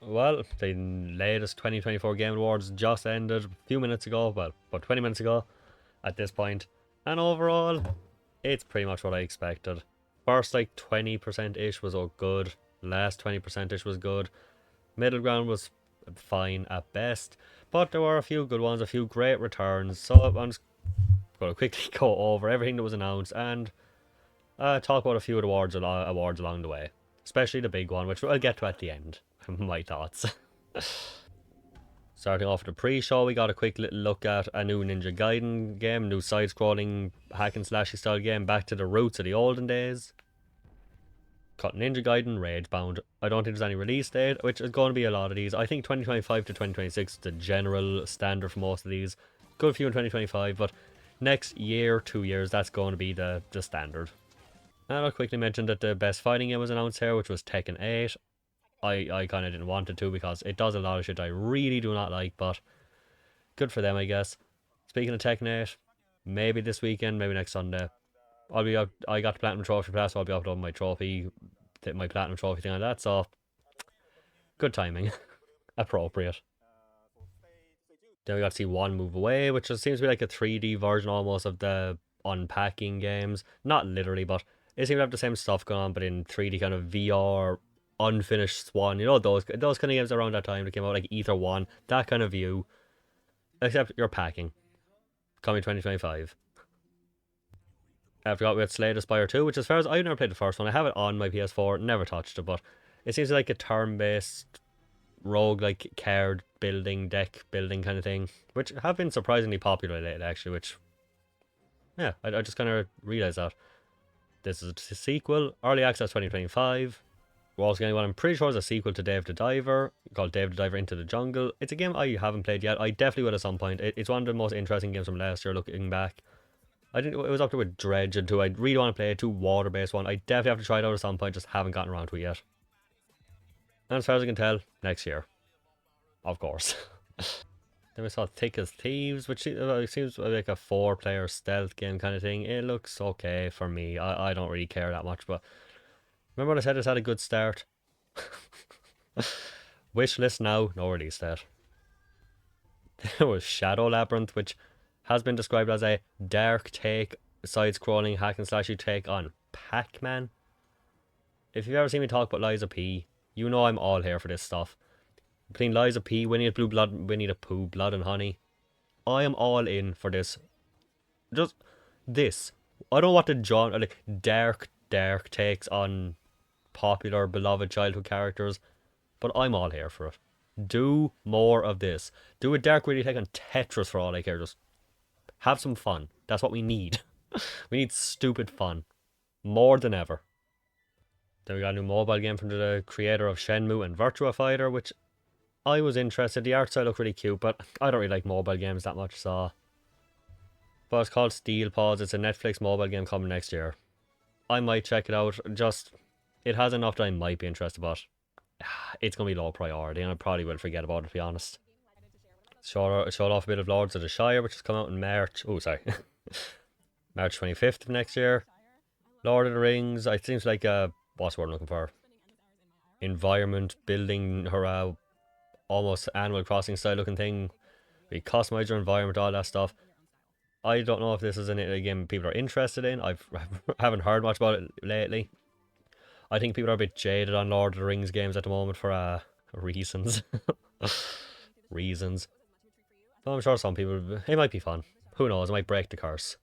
Well, the latest 2024 Game Awards just ended a few minutes ago, well, about 20 minutes ago at this point. And overall, it's pretty much what I expected. First, like 20% ish was all good. Last 20% ish was good. Middle ground was fine at best. But there were a few good ones, a few great returns. So I'm just going to quickly go over everything that was announced and talk about a few of the awards along the way. Especially the big one, which I'll get to at the end. My thoughts. Starting off with the pre-show, we got a quick little look at a new Ninja Gaiden game, new side-scrolling hack and slashy style game, back to the roots of the olden days. Got Ninja Gaiden Ragebound. I don't think there's any release date, which is going to be a lot of these. I think 2025 to 2026 is the general standard for most of these. Good few in 2025, but next year, 2 years, that's going to be the standard. And I'll quickly mention that the best fighting game was announced here, which was Tekken 8. I kind of didn't want it to because it does a lot of shit I really do not like, but good for them, I guess. Speaking of Tekken 8, maybe this weekend, maybe next Sunday. I'll be up. I got the Platinum Trophy Plus, so I'll be uploading my trophy, my Platinum Trophy thing on that, so good timing. Appropriate. Then we got to see One Move Away, which just seems to be like a 3D version almost of the unpacking games. Not literally, but it seems to have the same stuff going on, but in 3D kind of VR, unfinished Swan. You know those kind of games around that time that came out, like Ether One, that kind of view. Except you're packing. Coming 2025. I forgot we had Slay the Spire 2, which as far as I've never played the first one, I have it on my PS4, never touched it, but it seems like a turn-based rogue like card building, deck building kind of thing, which have been surprisingly popular lately actually, which yeah, I just kind of realised that. This is a sequel, early access 2025. We're also getting what I'm pretty sure is a sequel to Dave the Diver, called Dave the Diver Into the Jungle. It's a game I haven't played yet. I definitely will at some point. It's one of the most interesting games from last year looking back. I didn't. It was up there with Dredge and two. I really want to play a two water-based one. I definitely have to try it out at some point. Just haven't gotten around to it yet. And as far as I can tell, next year, of course. Then we saw Thick as Thieves, which seems like a four-player stealth game kind of thing. It looks okay for me. I don't really care that much, but remember when I said it's had a good start? Wish list now, no release date. There was Shadow Labyrinth, which has been described as a dark take, side-scrolling hack and slashy take on Pac-Man. If you've ever seen me talk about Liza P, you know I'm all here for this stuff. Between Liza P, Winnie the Pooh, Blood and Honey, I am all in for this. Just this. I don't want the genre, like dark takes on popular, beloved childhood characters, but I'm all here for it. Do more of this. Do a dark really take on Tetris for all I care. Just have some fun. That's what we need. We need stupid fun. More than ever. Then we got a new mobile game from the creator of Shenmue and Virtua Fighter, which I was interested. The art style looked really cute, but I don't really like mobile games that much, so. But it's called Steel Paws. It's a Netflix mobile game coming next year. I might check it out. Just, it has enough that I might be interested, but it's going to be low priority, and I probably will forget about it, to be honest. Showed off a bit of Lords of the Shire, which has come out in March. Oh, sorry. March 25th of next year. Lord of the Rings. It seems like what's the word I'm looking for? Environment building her almost Animal Crossing style looking thing. We customize your environment, all that stuff. I don't know if this is a game people are interested in. I haven't heard much about it lately. I think people are a bit jaded on Lord of the Rings games at the moment for reasons. Reasons. But I'm sure some people, it might be fun. Who knows, it might break the curse.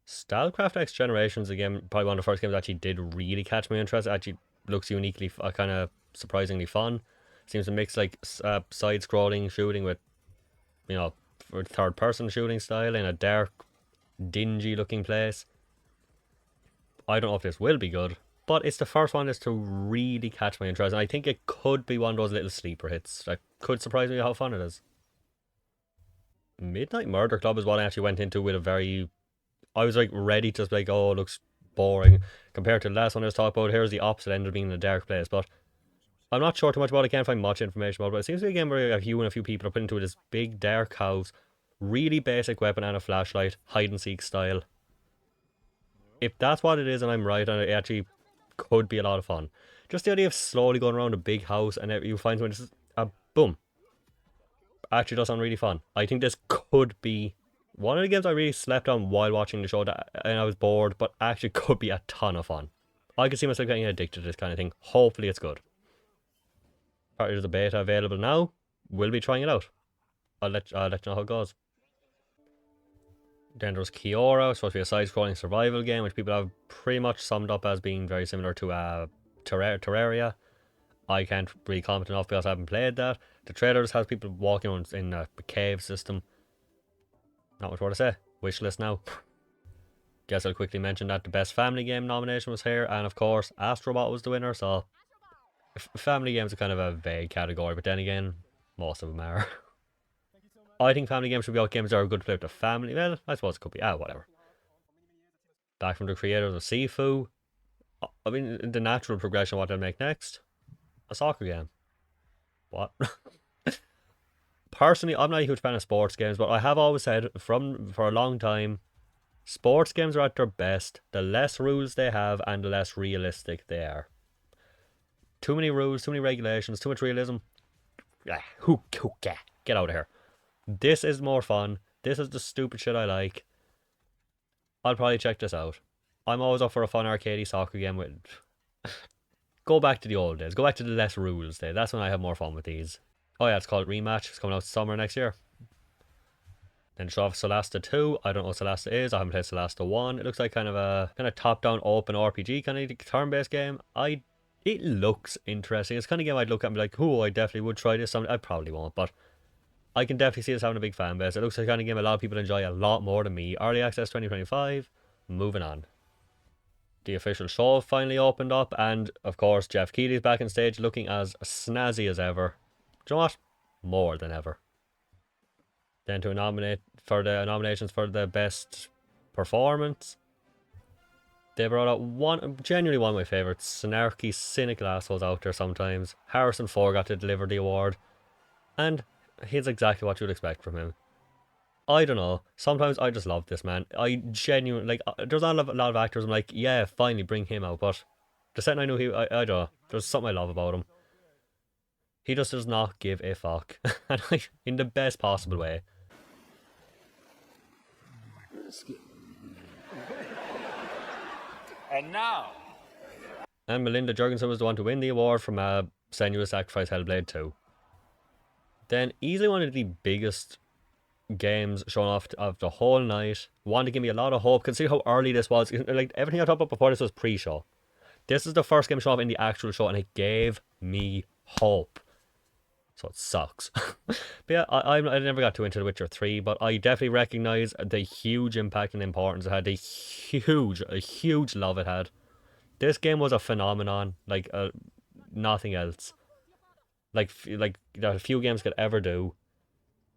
StarCraft X Generations, again, probably one of the first games that actually did really catch my interest. It actually looks uniquely, kind of surprisingly fun. Seems to mix like side-scrolling shooting with, you know, third-person shooting style in a dark, dingy-looking place. I don't know if this will be good, but it's the first one that's to really catch my interest. And I think it could be one of those little sleeper hits that could surprise me how fun it is. Midnight Murder Club is what I actually went into with a very. I was like ready to like, oh, it looks boring compared to the last one I was talking about. Here's the opposite end of being in a dark place, but I'm not sure too much about it. I can't find much information about it, but it seems to be a game where you and a few people are put into this big dark house, really basic weapon and a flashlight, hide and seek style. If that's what it is and I'm right, and it actually could be a lot of fun. Just the idea of slowly going around a big house and you find something just boom. Actually does sound really fun. I think this could be one of the games I really slept on while watching the show and I was bored, but actually could be a ton of fun. I could see myself getting addicted to this kind of thing. Hopefully it's good. There's a beta available now. We'll be trying it out. I'll let you know how it goes. Then there's Kiora, supposed to be a side-scrolling survival game, which people have pretty much summed up as being very similar to Terraria. I can't really comment enough because I haven't played that. The trailer just has people walking around in a cave system. Not much more to say. Wishlist now. Guess I'll quickly mention that the best family game nomination was here, and of course, Astrobot was the winner, so family games are kind of a vague category, but then again, most of them are. I think family games should be out games that are good to play with the family. Well, I suppose it could be. Whatever. Back from the creators of Sifu. I mean, the natural progression of what they'll make next. A soccer game. What? Personally, I'm not a huge fan of sports games, but I have always said for a long time, sports games are at their best the less rules they have and the less realistic they are. Too many rules, too many regulations, too much realism. Get out of here. This is more fun. This is the stupid shit I like. I'll probably check this out. I'm always up for a fun arcadey soccer game with... Go back to the old days. Go back to the less rules day. That's when I have more fun with these. Oh yeah, it's called Rematch. It's coming out summer next year. Then show off Solasta 2. I don't know what Solasta is. I haven't played Solasta 1. It looks like kind of a top-down open RPG kind of turn-based game. It looks interesting. It's the kind of game I'd look at and be like, oh, I definitely would try this. I probably won't, but I can definitely see this having a big fan base. It looks like the kind of game a lot of people enjoy a lot more than me. Early Access 2025. Moving on. The official show finally opened up, and of course, Jeff Keighley's back on stage looking as snazzy as ever. Do you know what? More than ever. Then to nominate for the nominations for the best performance, they brought out genuinely one of my favourites, snarky, cynical assholes out there sometimes. Harrison Ford got to deliver the award, and he's exactly what you'd expect from him. I don't know. Sometimes I just love this man. I genuinely, there's not a lot of actors I'm like, yeah, finally bring him out, but the second I knew I don't know. There's something I love about him. He just does not give a fuck. And in the best possible way. And now. And Melinda Jurgensen was the one to win the award from Senua's Sacrifice Hellblade 2. Then easily one of the biggest games shown off of the whole night. Wanted to give me a lot of hope. Consider how early this was. Like everything I talked about before this was pre-show. This is the first game shown off in the actual show, and it gave me hope. So it sucks. But yeah, I never got too into The Witcher 3, but I definitely recognise the huge impact and importance it had. A huge love it had. This game was a phenomenon, like nothing else. Like that a few games could ever do.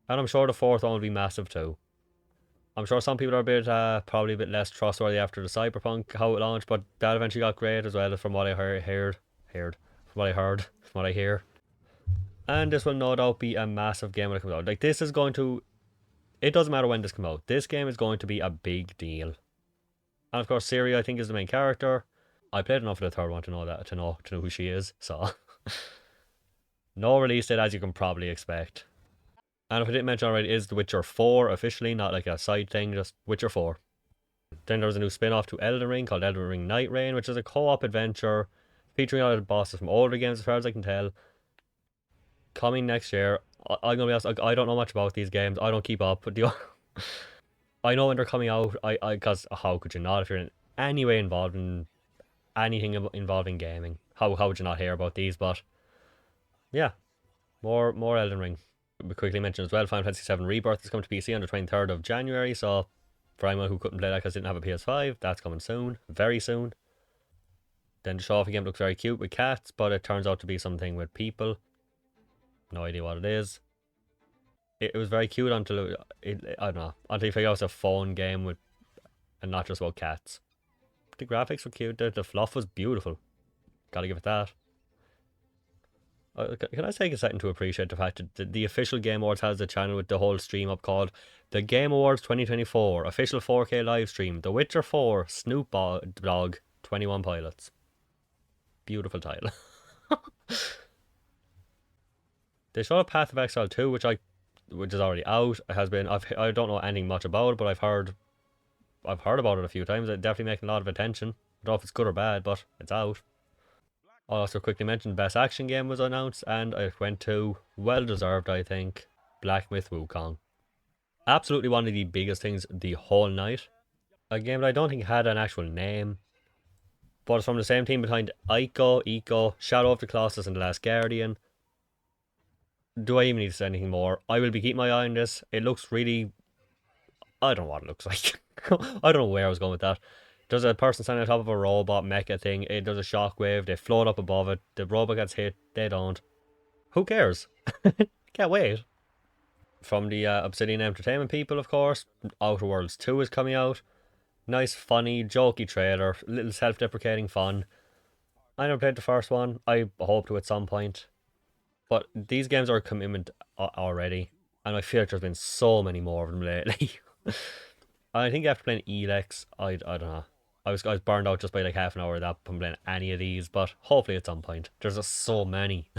And I'm sure the fourth one will be massive too. I'm sure some people are probably a bit less trustworthy after the Cyberpunk, how it launched, but that eventually got great as well, from what I heard. From what I hear. And this will no doubt be a massive game when it comes out. Like, this is going to... It doesn't matter when this comes out. This game is going to be a big deal. And of course, Ciri, I think, is the main character. I played enough of the third one to know that, to know who she is, so... No release date, as you can probably expect. And if I didn't mention already, it is The Witcher 4 officially, not like a side thing, just Witcher 4. Then there was a new spin-off to Elden Ring called Elden Ring Night Rain, which is a co-op adventure featuring a lot of bosses from older games as far as I can tell. Coming next year. I'm gonna be honest, I don't know much about these games. I don't keep up, but I know when they're coming out. Because how could you not if you're in any way involved in anything involving gaming? How would you not hear about these? But yeah, more Elden Ring. We quickly mention as well, Final Fantasy VII Rebirth is coming to PC on the 23rd of January. So for anyone who couldn't play that because didn't have a PS5, that's coming soon, very soon. Then the show off game looks very cute with cats, but it turns out to be something with people. No idea what it is. It was very cute until I don't know, until you figure out it's a phone game with, and not just about cats. The graphics were cute. The fluff was beautiful. Gotta give it that. Can I take a second to appreciate the fact that the official Game Awards has a channel with the whole stream up called the Game Awards 2024 official 4K live stream, The Witcher 4 Snoop Dogg 21 Pilots. Beautiful title. They showed a Path of Exile 2, which is already out. It has been. I don't know anything much about it, but I've heard about it a few times. It definitely making a lot of attention. I don't know if it's good or bad, but it's out. I'll also quickly mention Best Action Game was announced, and it went to, well deserved, I think, Black Myth Wukong. Absolutely one of the biggest things the whole night. A game that I don't think had an actual name, but it's from the same team behind Ico, Shadow of the Colossus, and The Last Guardian. Do I even need to say anything more? I will be keeping my eye on this. It looks really... I don't know what it looks like. I don't know where I was going with that. There's a person standing on top of a robot mecha thing. It does a shockwave. They float up above it. The robot gets hit. They don't. Who cares? Can't wait. From the Obsidian Entertainment people, of course, Outer Worlds 2 is coming out. Nice, funny, jokey trailer. Little self-deprecating fun. I never played the first one. I hope to at some point. But these games are a commitment already. And I feel like there's been so many more of them lately. I think after playing Elex, I don't know. I was burned out just by like half an hour of that from playing any of these, but hopefully at some point. There's just so many.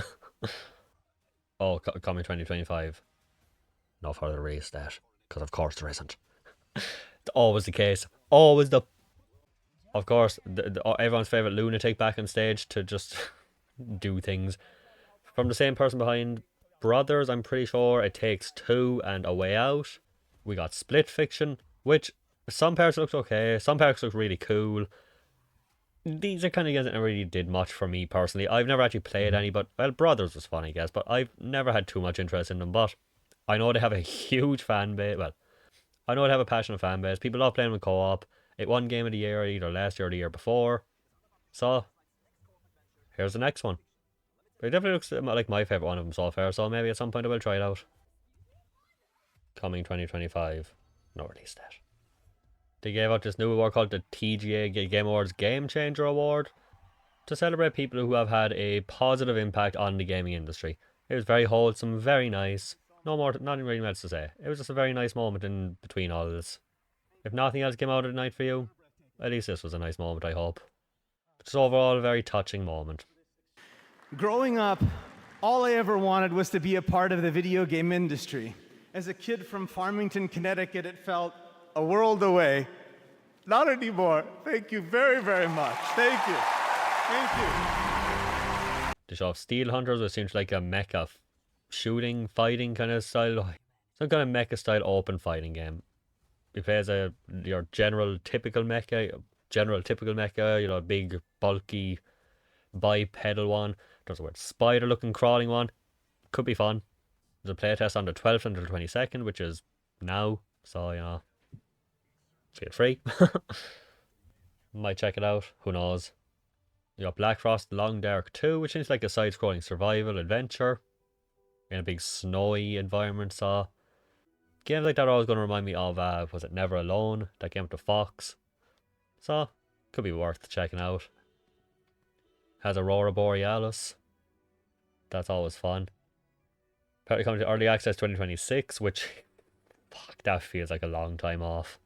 Oh, coming 2025. No further release date, because of course there isn't. It's always the case. Always the... Of course, everyone's favourite lunatic back on stage to just do things. From the same person behind Brothers, I'm pretty sure, It Takes Two and A Way Out. We got Split Fiction, which some parts looks okay, some parts look really cool. These are kind of games that never really did much for me personally. I've never actually played any, but, well, Brothers was fun, I guess, but I've never had too much interest in them. But I know they have a huge fan base. Well, I know they have a passionate fan base. People love playing with co-op. It won Game of the Year either last year or the year before. So, here's the next one. It definitely looks like my favourite one of them so far, so maybe at some point I will try it out. Coming 2025. No release date. They gave out this new award called the TGA Game Awards Game Changer Award to celebrate people who have had a positive impact on the gaming industry. It was very wholesome, very nice. No more, nothing really else to say. It was just a very nice moment in between all of this. If nothing else came out of the night for you, at least this was a nice moment, I hope. Just overall a very touching moment. Growing up, all I ever wanted was to be a part of the video game industry. As a kid from Farmington, Connecticut, it felt a world away. Not anymore. Thank you very, very much. Thank you. Thank you. The show of Steel Hunters, which seems like a mecha shooting, fighting kind of style. Some kind of mecha style open fighting game. You play as your general typical mecha, you know, big, bulky, bipedal one. There's a weird spider looking crawling one. Could be fun. There's a playtest on the 12th until the 22nd, which is now. So, you know, feel free. Might check it out. Who knows? You got Black Frost Long Dark 2, which is like a side-scrolling survival adventure in a big snowy environment. So, games like that are always going to remind me of, was it Never Alone? That game with the fox. So, could be worth checking out. Has Aurora Borealis. That's always fun. Apparently coming to Early Access 2026, which... Fuck, that feels like a long time off.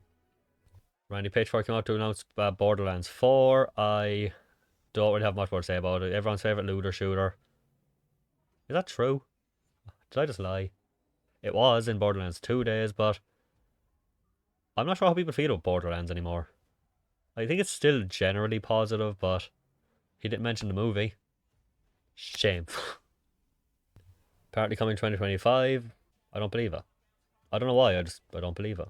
Randy Pitchfork came out to announce Borderlands 4. I don't really have much more to say about it. Everyone's favourite looter shooter. Is that true? Did I just lie? It was in Borderlands 2 days, but... I'm not sure how people feel about Borderlands anymore. I think it's still generally positive, but... He didn't mention the movie. Shame. Apparently coming 2025. I don't believe it. I don't know why, I don't believe it.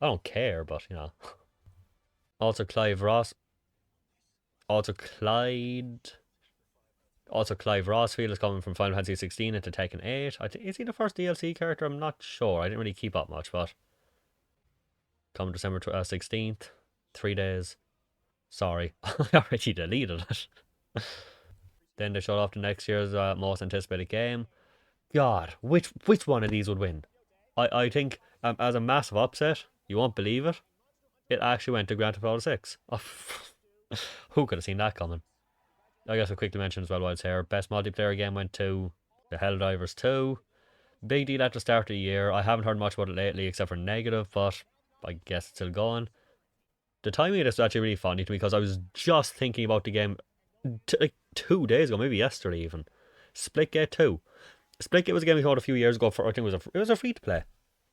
I don't care, but, you know. Also Clive Rossfield is coming from Final Fantasy 16 into Tekken 8. Is he the first DLC character? I'm not sure. I didn't really keep up much, but... Coming December 16th. 3 days. Sorry, I already deleted it. Then they showed off the next year's most anticipated game. God, which one of these would win? I think, as a massive upset, you won't believe it, it actually went to Grand Theft Auto 6. Oh, who could have seen that coming? I guess I'll quickly mention as well while it's here. Best multiplayer game went to the Helldivers 2. Big deal at the start of the year. I haven't heard much about it lately except for negative, but I guess it's still going. The timing of this is actually really funny to me because I was just thinking about the game like 2 days ago, maybe yesterday even. Splitgate 2. Splitgate was a game we called a few years ago for, I think it was a free to play.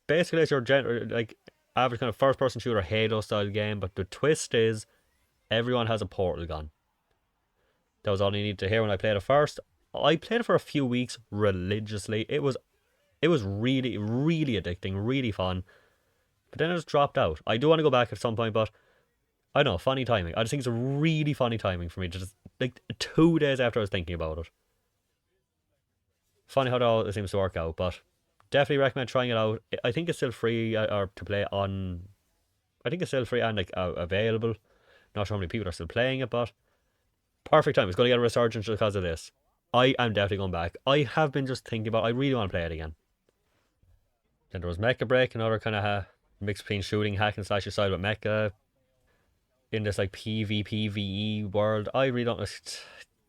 Basically, it's your like average kind of first person shooter Halo style game, but the twist is everyone has a portal gun. That was all you needed to hear when I played it first. I played it for a few weeks religiously. It was really, really addicting, really fun. But then it just dropped out. I do want to go back at some point, but I don't know, funny timing. I just think it's a really funny timing for me. Just like 2 days after I was thinking about it. Funny how that all seems to work out, but definitely recommend trying it out. I think it's still free or to play on. I think it's still free and like available. Not sure how many people are still playing it, but perfect time. It's going to get a resurgence because of this. I am definitely going back. I have been just thinking about. I really want to play it again. Then there was Mecha Break, another kind of mix between shooting, hack and slash style with Mecha in this like PvPvE world. I really don't. It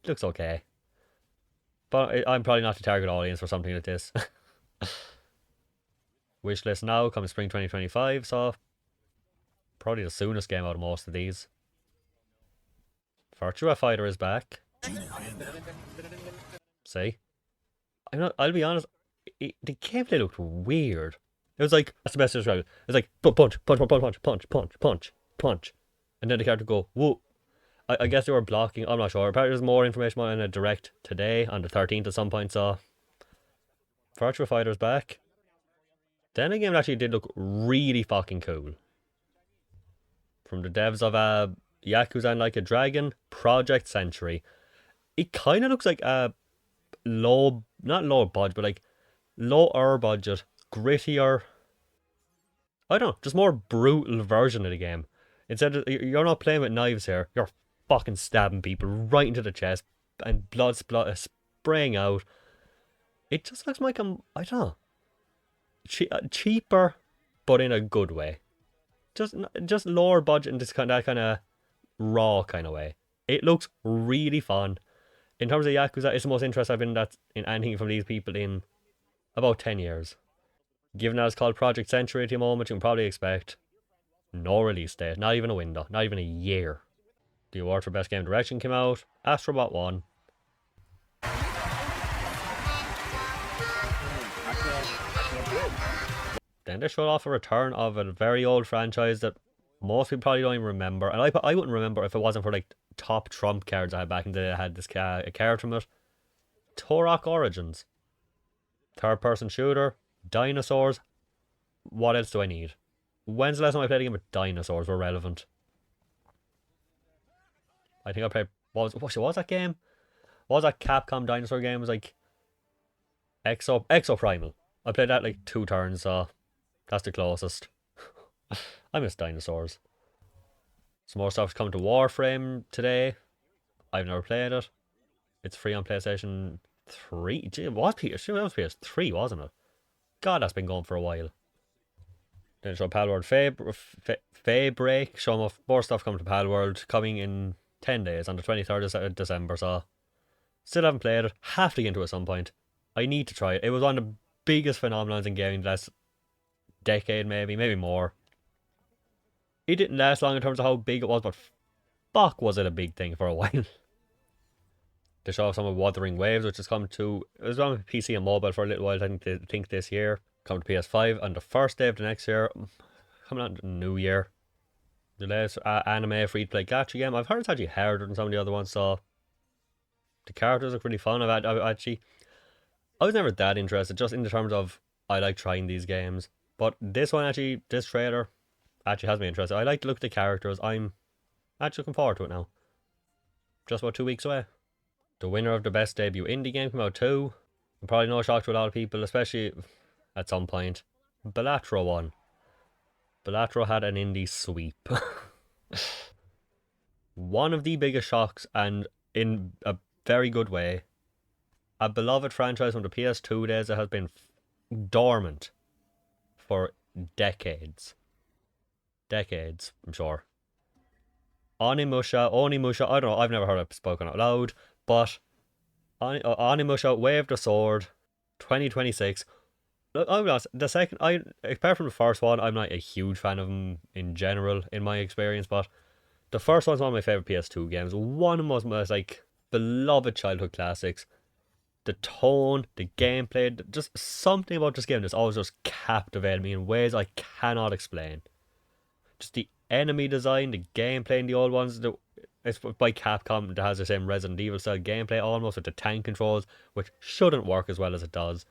looks okay, but I'm probably not the target audience for something like this. Wishlist now comes spring 2025, so probably the soonest game out of most of these. Virtua Fighter is back. See, I'll be honest. The gameplay looked weird. It was like that's the best describe it. It's like punch, punch, punch, punch, punch, punch, punch, punch, punch, and then the character go whoa. I guess they were blocking. I'm not sure. Apparently, there's more information on a direct today on the 13th at some point. So, Virtua Fighter's back. Then the game actually did look really fucking cool. From the devs of Yakuza and Like a Dragon, Project Century. It kind of looks like a not low budget, but like lower budget, grittier. I don't know, just more brutal version of the game. Instead of you're not playing with knives here, you're fucking stabbing people right into the chest and blood spraying out. It just looks like I don't know, cheaper, but in a good way. Just lower budget and just that kind of raw kind of way. It looks really fun. In terms of Yakuza, it's the most interest I've been in anything from these people in about 10 years. Given that it's called Project Century at the moment, you can probably expect no release date, not even a window, not even a year. The award for Best Game Direction came out, Astrobot won. Then they showed off a return of a very old franchise that most people probably don't even remember, and I wouldn't remember if it wasn't for like top trump cards I had back in the day. I had this a card from it. Turok Origins. Third person shooter, dinosaurs. What else do I need? When's the last time I played a game with dinosaurs were relevant? I think I played. What was that game? What was that Capcom dinosaur game? It was like Exo Primal. I played that like 2 turns, so that's the closest. I miss dinosaurs. Some more stuff's coming to Warframe today. I've never played it. It's free on PlayStation 3. Gee, it was PS3, wasn't it? God, that's been going for a while. Then show Palworld Faybreak. Show more stuff coming to Palworld coming in 10 days on the 23rd of December. So, still haven't played it. Have to get into it at some point. I need to try it. It was one of the biggest phenomenons in gaming the last decade, maybe more. It didn't last long in terms of how big it was, but fuck was it a big thing for a while. They show off some of Wuthering Waves, which is coming to. It was on PC and mobile for a little while, I think this year. Coming to PS5 on the first day of the next year. Coming out in the new year. The latest anime free to play gacha game. I've heard it's actually harder than some of the other ones, so. The characters look really fun. I was never that interested, just in the terms of I like trying these games. But this trailer actually has me interested. I like to look at the characters. I'm actually looking forward to it now. Just about 2 weeks away. The winner of the best debut indie game came out too. Probably no shock to a lot of people, especially at some point. Balatro won. Balatro had an indie sweep. One of the biggest shocks, and in a very good way. A beloved franchise from the PS2 days that has been dormant for decades. Decades, I'm sure. Onimusha, I don't know, I've never heard it spoken out loud, but Onimusha Wave the Sword 2026. Look, I'll be honest, apart from the first one, I'm not a huge fan of them in general, in my experience, but the first one's one of my favourite PS2 games. One of them was like beloved childhood classics. The tone, the gameplay, just something about this game that's always just captivated me in ways I cannot explain. Just the enemy design, the gameplay in the old ones, it's by Capcom that has the same Resident Evil style gameplay almost with the tank controls, which shouldn't work as well as it does.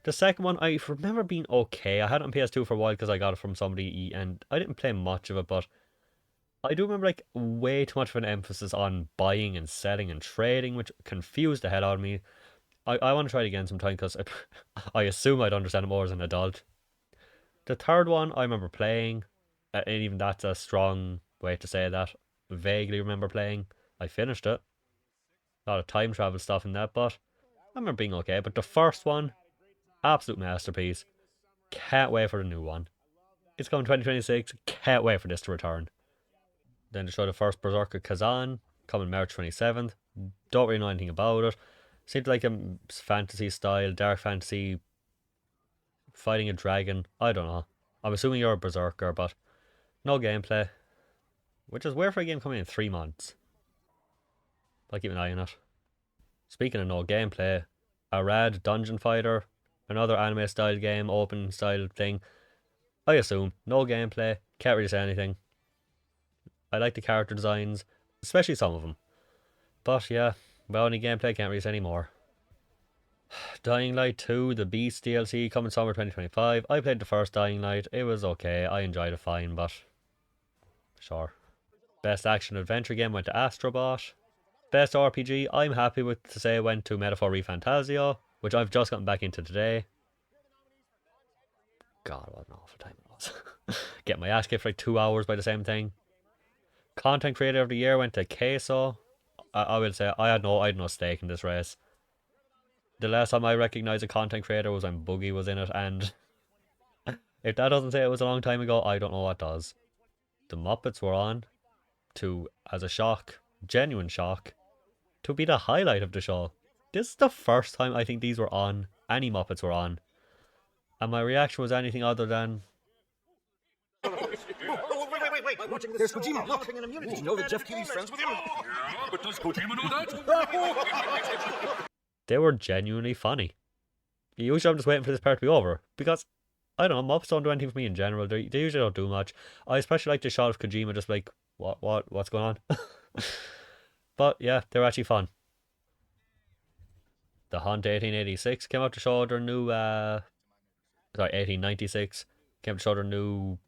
The second one, I remember being okay. I had it on PS2 for a while because I got it from somebody and I didn't play much of it, but I do remember like way too much of an emphasis on buying and selling and trading, which confused the hell out of me. I want to try it again sometime because I assume I'd understand it more as an adult. The third one I remember playing, and even that's a strong way to say that. Vaguely remember playing. I finished it. A lot of time travel stuff in that, but I remember being okay. But the first one, absolute masterpiece. Can't wait for the new one. It's coming 2026. Can't wait for this to return. Then to show the first Berserker Kazan, coming March 27th. Don't really know anything about it. Seems like a fantasy style, dark fantasy, fighting a dragon. I don't know. I'm assuming you're a Berserker, but no gameplay. Which is weird for a game coming in 3 months. I'll keep an eye on it. Speaking of no gameplay, a rad dungeon fighter, another anime style game, open style thing. I assume no gameplay, can't really say anything. I like the character designs, especially some of them. But yeah, well, only gameplay, can't really say any more. Dying Light 2, the Beast DLC, coming summer 2025. I played the first Dying Light, it was okay, I enjoyed it fine, but sure. Best action adventure game went to Astrobot. Best RPG, I'm happy with to say went to Metaphor ReFantazio, which I've just gotten back into today. God, what an awful time it was. Get my ass kicked for like 2 hours by the same thing. Content Creator of the Year went to Queso. I will say I had no stake in this race. The last time I recognised a content creator was when Boogie was in it, and if that doesn't say it was a long time ago, I don't know what does. The Muppets were on to, as a shock, genuine shock, to be the highlight of the show. This is the first time I think these were on, any Muppets were on. And my reaction was anything other than... Wait. There's Kojima. Look. Did you know that Jeff Keighley's friends with him? Yeah, but does Kojima know that? They were genuinely funny. Usually I'm just waiting for this part to be over. Because, I don't know, Muppets don't do anything for me in general. They usually don't do much. I especially like the shot of Kojima just like, what's going on? But yeah, they were actually fun. The Hunt 1886 came out to show their new, 1896 came to show their new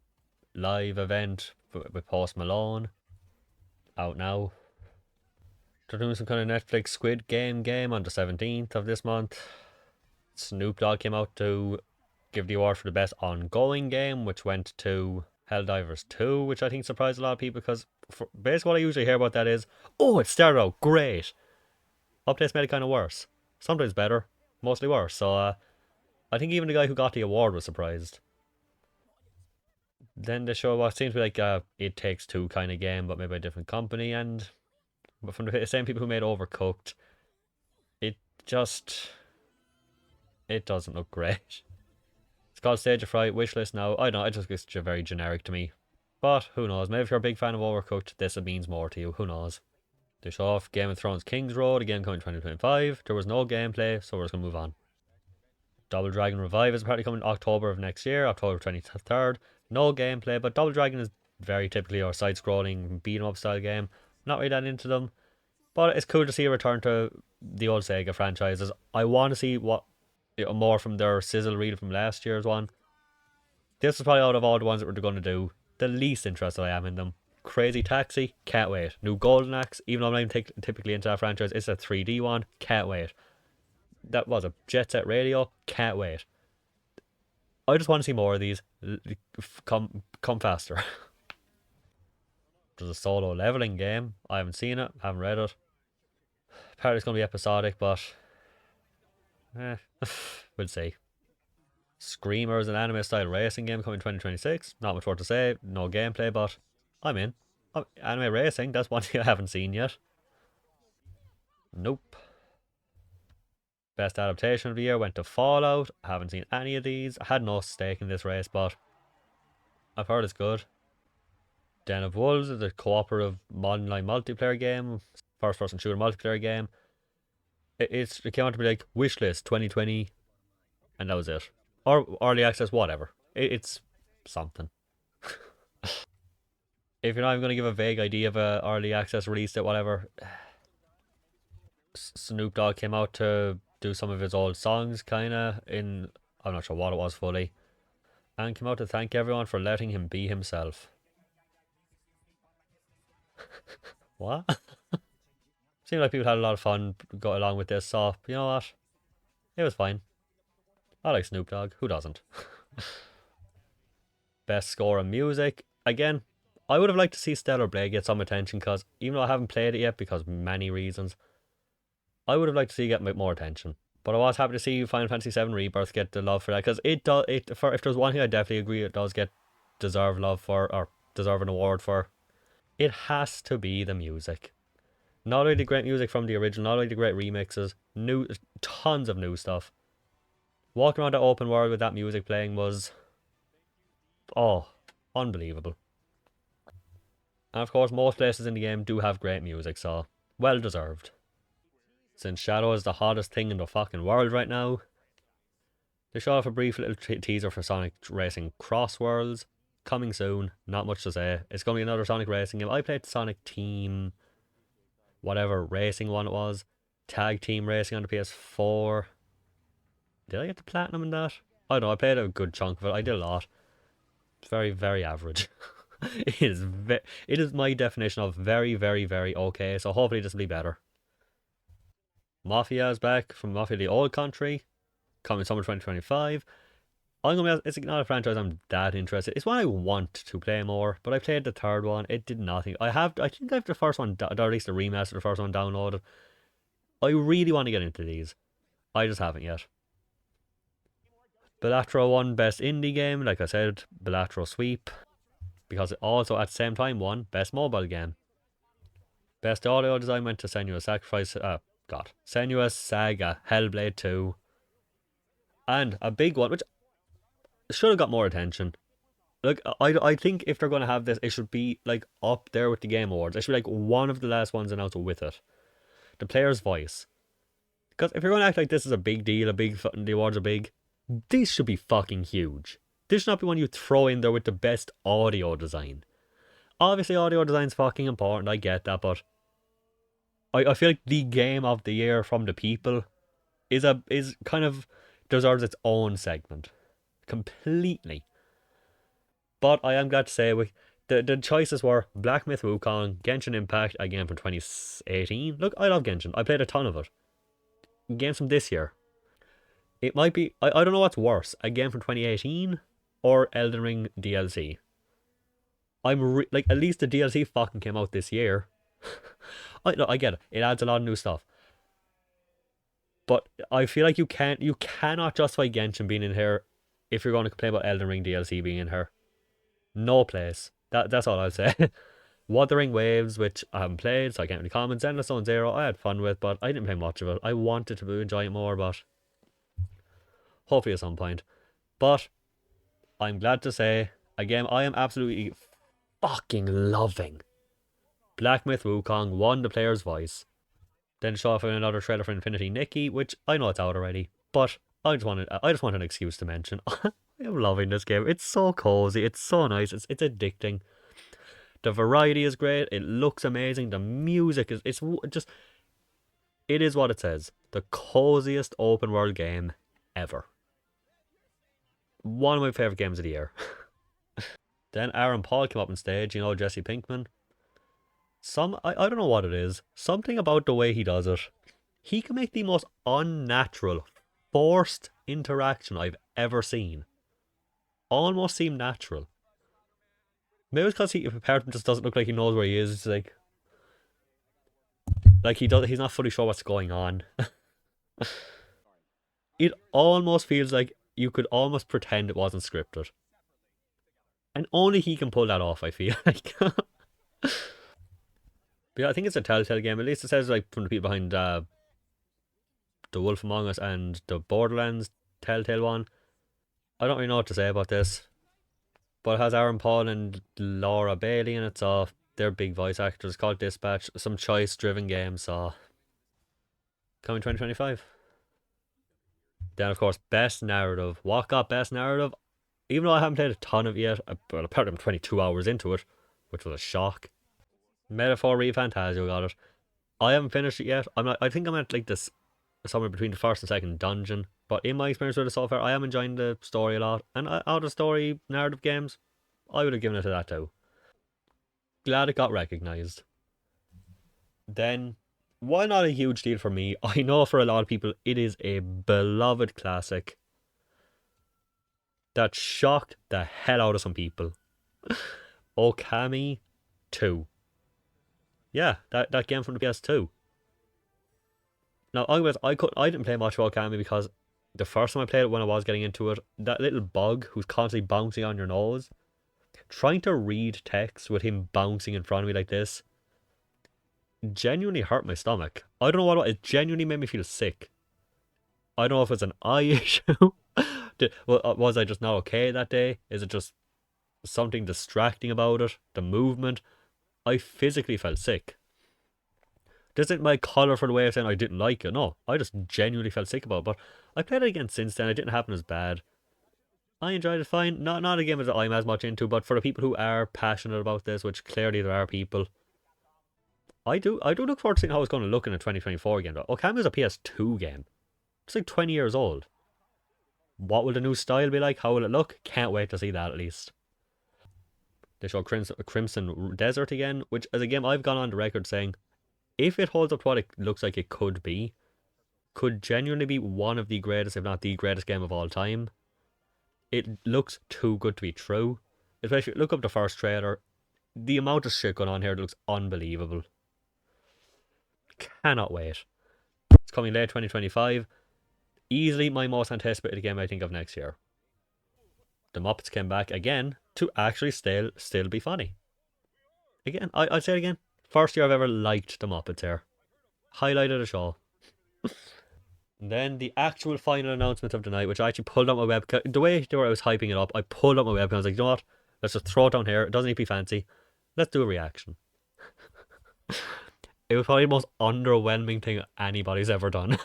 live event with Post Malone. Out now. They're doing some kind of Netflix Squid game on the 17th of this month. Snoop Dogg came out to give the award for the best ongoing game, which went to Helldivers 2, which I think surprised a lot of people because basically what I usually hear about that is, oh, it started out great. Updates made it kind of worse. Sometimes better, mostly worse. So I think even the guy who got the award was surprised. Then they show what seems to be like a It Takes Two kind of game, but maybe a different company, and but from the same people who made Overcooked, it doesn't look great. It's called Stage of Fright, wishlist now. I don't know, it just gets very generic to me. But who knows, maybe if you're a big fan of Overcooked, this means more to you, who knows. They show off Game of Thrones King's Road, again coming 2025. There was no gameplay, so we're just going to move on. Double Dragon Revive is apparently coming in October of next year, October 23rd. No gameplay, but Double Dragon is very typically our side-scrolling beat-em-up style game. Not really that into them, but it's cool to see a return to the old Sega franchises. I want to see what more from their sizzle reel from last year's one. This is probably out of all the ones that we're going to do, the least interested I am in them. Crazy Taxi, can't wait. New Golden Axe, even though I'm not even typically into that franchise, it's a 3D one, can't wait. That was a Jet Set Radio, can't wait. I just want to see more of these. Come faster. There's a solo leveling game. I haven't seen it, haven't read it. Apparently it's going to be episodic, but we'll see. Screamer is an anime style racing game coming 2026. Not much more to say, no gameplay, but I'm in. Anime racing, that's one thing I haven't seen yet. Nope. Best adaptation of the year went to Fallout. I haven't seen any of these. I had no stake in this race, but I've heard it's good. Den of Wolves is a cooperative online multiplayer game. first-person shooter multiplayer game. It came out to be like wishlist 2020, and that was it. Or early access, whatever. It's something. If you're not even going to give a vague idea of a early access release date, whatever, Snoop Dogg came out to do some of his old songs, kinda, in, I'm not sure what it was fully, and came out to thank everyone for letting him be himself. What? Seemed like people had a lot of fun going along with this, so, you know what? It was fine. I like Snoop Dogg, who doesn't? Best score in music, again, I would have liked to see Stellar Blade get some attention, because even though I haven't played it yet, because many reasons, I would have liked to see it get more attention. But I was happy to see Final Fantasy VII Rebirth get the love for that, because it does. If there's one thing I definitely agree it does get deserved love for, or deserve an award for, it has to be the music. Not only the great music from the original, not only the great remixes, tons of new stuff. Walking around the open world with that music playing was, oh, unbelievable. And of course, most places in the game do have great music, so well deserved. Since Shadow is the hottest thing in the fucking world right now, they showed off a brief little teaser for Sonic Racing Cross Worlds. Coming soon, not much to say. It's going to be another Sonic Racing game. I played Sonic Team, whatever racing one it was. Tag Team Racing on the PS4. Did I get the platinum in that? I don't know, I played a good chunk of it. I did a lot. It's very, very average. It is my definition of very, very, very okay, so hopefully this will be better. Mafia is back from Mafia the Old Country, coming summer 2025. It's not a franchise I'm that interested. It's one I want to play more, but I played the third one. It did nothing. I think I have the first one, or at least the remaster, the first one downloaded. I really want to get into these. I just haven't yet. Balatro won Best Indie Game, like I said, Balatro Sweep, because it also at the same time won Best Mobile Game. Best Audio Design went to Senua's Senua's Saga, Hellblade 2. And a big one, which should have got more attention. Like, I think if they're going to have this, it should be, like, up there with the Game Awards. It should be, like, one of the last ones announced with it. The Player's Voice. Because if you're going to act like this is a big deal, the awards are big, these should be fucking huge. This should not be one you throw in there with the best audio design. Obviously, audio design's fucking important, I get that, but I feel like the game of the year from the people is kind of deserves its own segment. Completely. But I am glad to say the choices were Black Myth Wukong, Genshin Impact, a game from 2018. Look, I love Genshin. I played a ton of it. Games from this year. It might be, I don't know what's worse, a game from 2018 or Elden Ring DLC. Like, at least the DLC fucking came out this year. I get it. It adds a lot of new stuff. But I feel like you cannot justify Genshin being in here if you're going to complain about Elden Ring DLC being in here. No place. That's all I'll say. Wuthering Waves, which I haven't played, so I can't really comment. Zenless Zone Zero, I had fun with, but I didn't play much of it. I wanted to enjoy it more, but hopefully at some point. But I'm glad to say, again, I am absolutely fucking loving Black Myth Wukong won the Player's Voice. Then show off another trailer for Infinity Nikki, which I know it's out already, but I just want an excuse to mention. I'm loving this game. It's so cozy. It's so nice. It's addicting. The variety is great. It looks amazing. The music is it is what it says. The coziest open world game ever. One of my favorite games of the year. Then Aaron Paul came up on stage. You know, Jesse Pinkman. I don't know what it is. Something about the way he does it. He can make the most unnatural, forced interaction I've ever seen almost seem natural. Maybe it's because part of him just doesn't look like he knows where he is. It's like he's not fully sure what's going on. It almost feels like you could almost pretend it wasn't scripted. And only he can pull that off, I feel like. But yeah, I think it's a Telltale game. At least it says, like, from the people behind The Wolf Among Us and the Borderlands Telltale one. I don't really know what to say about this. But it has Aaron Paul and Laura Bailey in it, so They're big voice actors. Called Dispatch. Some choice-driven game. So coming 2025. Then of course, best narrative. What got best narrative? Even though I haven't played a ton of it yet, but apparently I'm 22 hours into it, which was a shock. Metaphor Refantasio got it. I haven't finished it yet. I think I'm at like this somewhere between the first and second dungeon. But in my experience with it so far, I am enjoying the story a lot. And out of story narrative games, I would have given it to that too. Glad it got recognised. Then, while not a huge deal for me, I know for a lot of people it is a beloved classic that shocked the hell out of some people. Okami 2. Yeah, that game from the PS2. Now, I didn't play much of Okami because the first time I played it, when I was getting into it, that little bug who's constantly bouncing on your nose, trying to read text with him bouncing in front of me like this, genuinely hurt my stomach. I don't know what it genuinely made me feel sick. I don't know if it's an eye issue. Was I just not okay that day? Is it just something distracting about it? The movement? I physically felt sick. This isn't my colour for the way of saying I didn't like it. No, I just genuinely felt sick about it. But I played it again since then. It didn't happen as bad. I enjoyed it fine. Not a game that I'm as much into, but for the people who are passionate about this, which clearly there are people, I do look forward to seeing how it's going to look in a 2024 game. Okami is a PS2 game. It's like 20 years old. What will the new style be like? How will it look? Can't wait to see that at least. They show Crimson Desert again, which is a game I've gone on the record saying, if it holds up to what it looks like it could be, could genuinely be one of the greatest, if not the greatest game of all time. It looks too good to be true. Especially, look up the first trailer. The amount of shit going on here looks unbelievable. Cannot wait. It's coming late 2025. Easily my most anticipated game I think of next year. The Muppets came back again to actually still be funny. Again, I'd say it again. First year I've ever liked the Muppets here. Highlight of the show. Then the actual final announcement of the night, which I actually pulled up my webcam. The way I was hyping it up, I pulled up my webcam. I was like, you know what? Let's just throw it down here. It doesn't need to be fancy. Let's do a reaction. It was probably the most underwhelming thing anybody's ever done.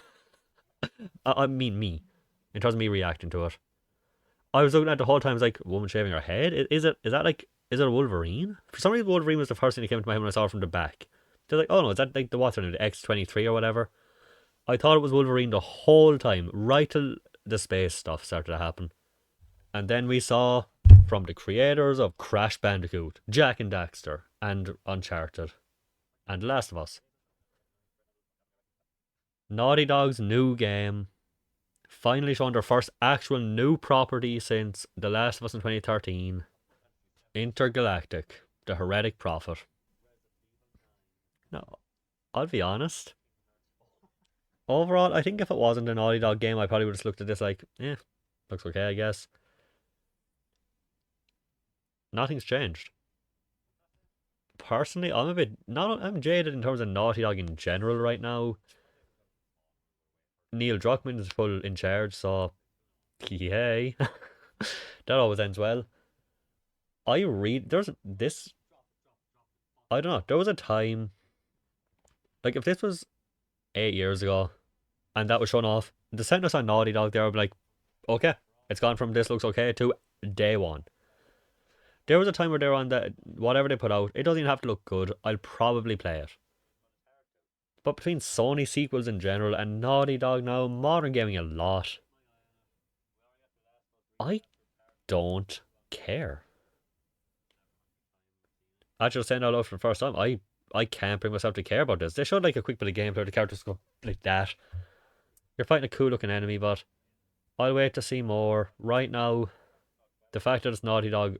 I mean me. In terms of me reacting to it. I was looking at the whole time, I was like, a woman shaving her head? Is it a Wolverine? For some reason, Wolverine was the first thing that came to my head when I saw it from the back. They're like, oh no, is that like what's her name, the X-23 or whatever? I thought it was Wolverine the whole time, right till the space stuff started to happen. And then we saw, from the creators of Crash Bandicoot, Jak and Daxter, and Uncharted, and The Last of Us, Naughty Dog's new game, finally showing their first actual new property since The Last of Us in 2013, Intergalactic, the Heretic Prophet. No, I'll be honest. Overall, I think if it wasn't a Naughty Dog game, I probably would have just looked at this like, looks okay, I guess. Nothing's changed. Personally, I'm jaded in terms of Naughty Dog in general right now. Neil Druckmann is full in charge, so yay. That always ends well. I don't know, there was a time, like if this was 8 years ago, and that was shown off, the sentence on Naughty Dog there would be like, okay, it's gone from this looks okay to day one. There was a time where they were on that, whatever they put out, it doesn't even have to look good, I'll probably play it. But between Sony sequels in general and Naughty Dog now, modern gaming a lot, I don't care. After just saying that out for the first time, I can't bring myself to care about this. They showed like a quick bit of gameplay, the characters go like that. You're fighting a cool looking enemy, but I'll wait to see more. Right now, the fact that it's Naughty Dog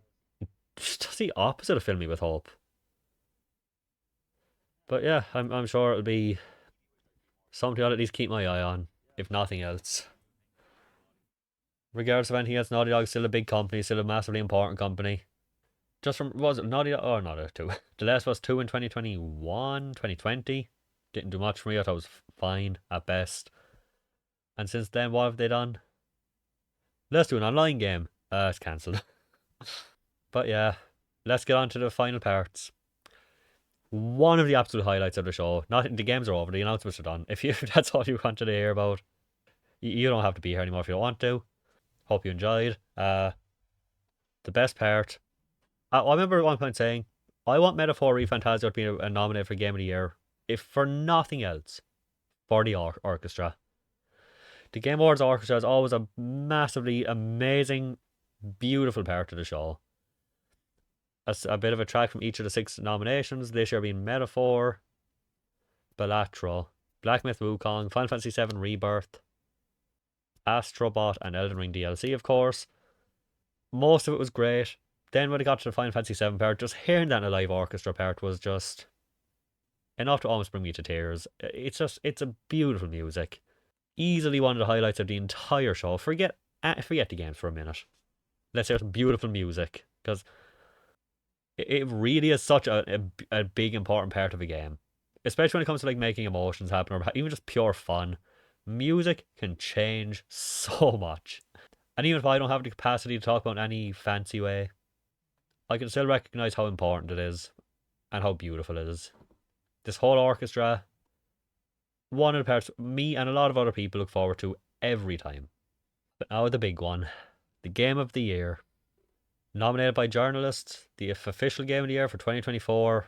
just does the opposite of fill me with hope. But yeah, I'm sure it'll be something I'll at least keep my eye on, if nothing else. Regardless of anything else, Naughty Dog's still a big company, still a massively important company. Just from, was it Naughty Dog? Oh, not a 2. The Last of Us 2 in 2021, 2020. Didn't do much for me, I thought it was fine at best. And since then, what have they done? Let's do an online game. It's cancelled. But yeah, let's get on to the final parts. one of the absolute highlights of the show. Not the games are over, the announcements are done. If that's all you wanted to hear about, you don't have to be here anymore if you don't want to. Hope you enjoyed. The best part, I remember at one point saying, I want Metaphor ReFantazio to be a nominated for Game of the Year, if for nothing else, for the orchestra. The Game Awards orchestra is always a massively amazing, beautiful part of the show. A bit of a track from each of the 6 nominations, this year being Metaphor, Balatro, Black Myth Wukong, Final Fantasy VII Rebirth, Astrobot, and Elden Ring DLC, of course. Most of it was great. Then when it got to the Final Fantasy VII part, just hearing that in a live orchestra part was just enough to almost bring me to tears. It's a beautiful music. Easily one of the highlights of the entire show. Forget the games for a minute. Let's hear some beautiful music, because it really is such a big, important part of a game. Especially when it comes to like making emotions happen, or even just pure fun. Music can change so much. And even if I don't have the capacity to talk about in any fancy way, I can still recognise how important it is and how beautiful it is. This whole orchestra, one of the parts me and a lot of other people look forward to every time. But now the big one, the Game of the Year. Nominated by journalists, the official Game of the Year for 2024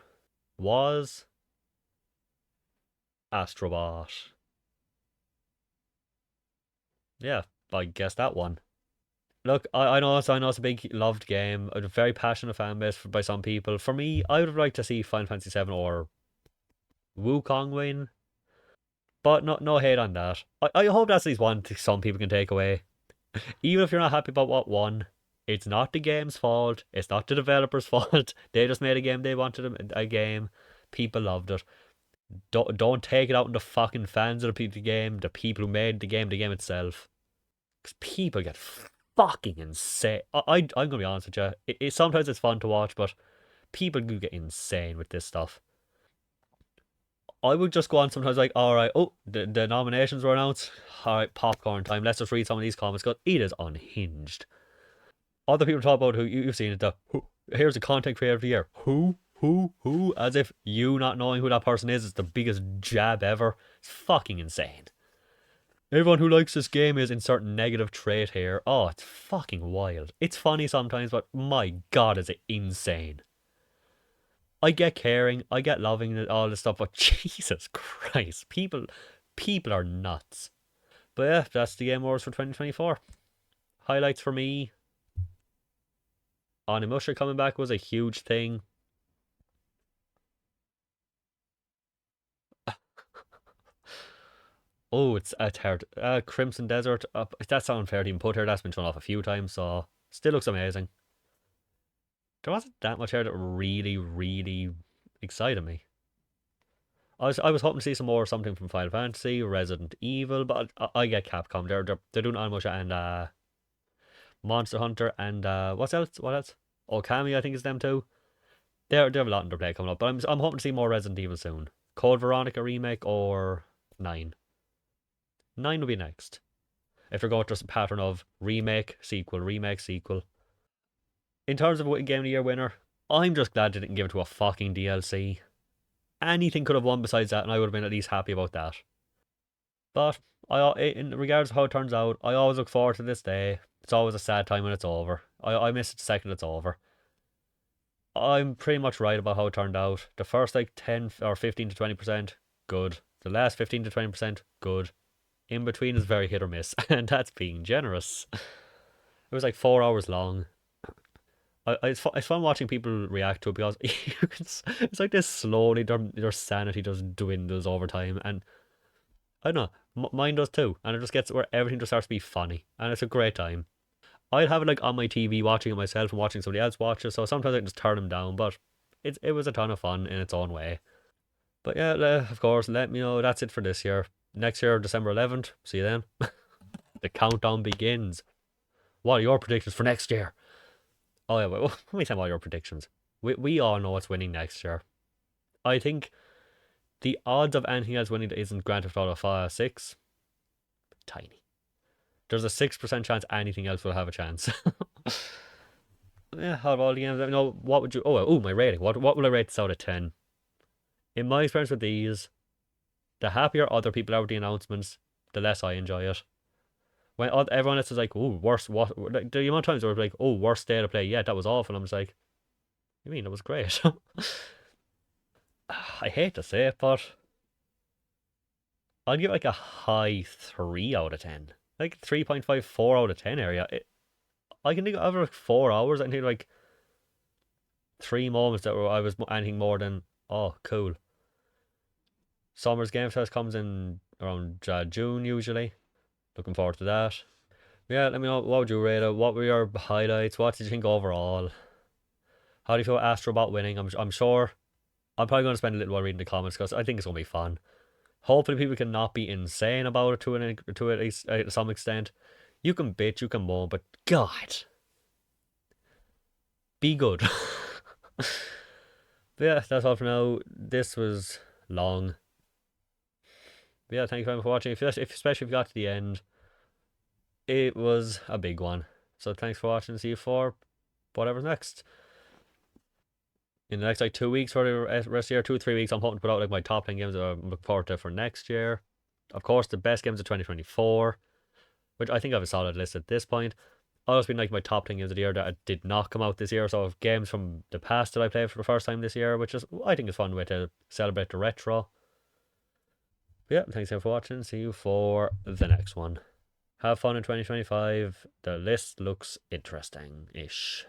was Astrobot. Yeah, I guess that one. Look, I know it's a big loved game, a very passionate fan base by some people. For me, I would like to see Final Fantasy VII or Wukong win, but no hate on that. I hope that's at least one some people can take away. Even if you're not happy about what won, it's not the game's fault. It's not the developers' fault. They just made a game. They wanted a game. People loved it. Don't take it out on the fucking fans of the game, the people who made the game itself. Because people get fucking insane. I'm gonna be honest with you. Sometimes it's fun to watch, but people do get insane with this stuff. I would just go on sometimes like, alright, the nominations were announced. Alright, popcorn time. Let's just read some of these comments, because it is unhinged. Other people talk about who you've seen it. Here's a content creator of the year. Who? As if you not knowing who that person is the biggest jab ever. It's fucking insane. Everyone who likes this game is insert negative trait here. Oh, it's fucking wild. It's funny sometimes, but my god, is it insane. I get caring, I get loving all this stuff, but Jesus Christ, people are nuts. But yeah, that's the Game Awards for 2024. Highlights for me, Onimusha coming back was a huge thing. Oh, it's hard. Crimson Desert. That's unfair to even put here. That's been shown off a few times, so still looks amazing. There wasn't that much here that really, really excited me. I was hoping to see some more something from Final Fantasy, Resident Evil, but I get Capcom. They're doing Onimusha and Monster Hunter and what else? Okami, I think is them too. They have a lot in their play coming up, but I'm hoping to see more Resident Evil soon. Code Veronica remake or 9. 9 will be next. If they're going just a pattern of remake, sequel. In terms of Game of the Year winner, I'm just glad they didn't give it to a fucking DLC. Anything could have won besides that, and I would have been at least happy about that. But in regards to how it turns out, I always look forward to this day. It's always a sad time when it's over. I miss it the second it's over. I'm pretty much right about how it turned out. The first 10 or 15 to 20%, good. The last 15 to 20%, good. In between is very hit or miss, and that's being generous. It was 4 hours long. It's fun watching people react to it, because it's like this slowly, their sanity just dwindles over time, and I don't know, mine does too, and it just gets where everything just starts to be funny, and it's a great time. I'd have it on my TV watching it myself and watching somebody else watch it, so sometimes I can just turn them down, but it was a ton of fun in its own way. But yeah, of course, let me know. That's it for this year. Next year, December 11th. See you then. The countdown begins. What are your predictions for next year? Oh yeah, let me tell you all your predictions. We all know what's winning next year. I think the odds of anything else winning that isn't Grand Theft Auto 5, 6, tiny. There's a 6% chance anything else will have a chance. Yeah, out of all the games, what would you... Oh, my rating. What will I rate this out of 10? In my experience with these, the happier other people are with the announcements, the less I enjoy it. When everyone else is like, "Oh, worst what?" Like, the amount of times they're like, "Oh, worst day to play." Yeah, that was awful. I'm just like, "You mean it was great?" I hate to say it, but I'll give it like a high 3 out of 10, like 3.54 out of 10 area. I can think of over like 4 hours. I can think of like 3 moments that were I was anything more than oh cool. Summer's Game Fest comes in around June usually. Looking forward to that. Yeah, let me know what would you rate it? What were your highlights? What did you think overall? How do you feel Astrobot winning? I'm sure I'm probably going to spend a little while reading the comments because I think it's going to be fun. Hopefully, people can not be insane about it to at least some extent. You can bitch, you can moan, but God, be good. But yeah, that's all for now. This was long. But yeah, thank you very much for watching. Especially if you got to the end, it was a big one. So thanks for watching. See you for whatever's next. In the next like 2 weeks for the rest of the year, 2 or 3 weeks, I'm hoping to put out like my top 10 games that I'm looking forward to for next year. Of course, the best games of 2024, which I think I have a solid list at this point. I'll also been like my top 10 games of the year that did not come out this year. So games from the past that I played for the first time this year, which is I think is a fun way to celebrate the retro. But yeah, thanks again for watching. See you for the next one. Have fun in 2025. The list looks interesting-ish.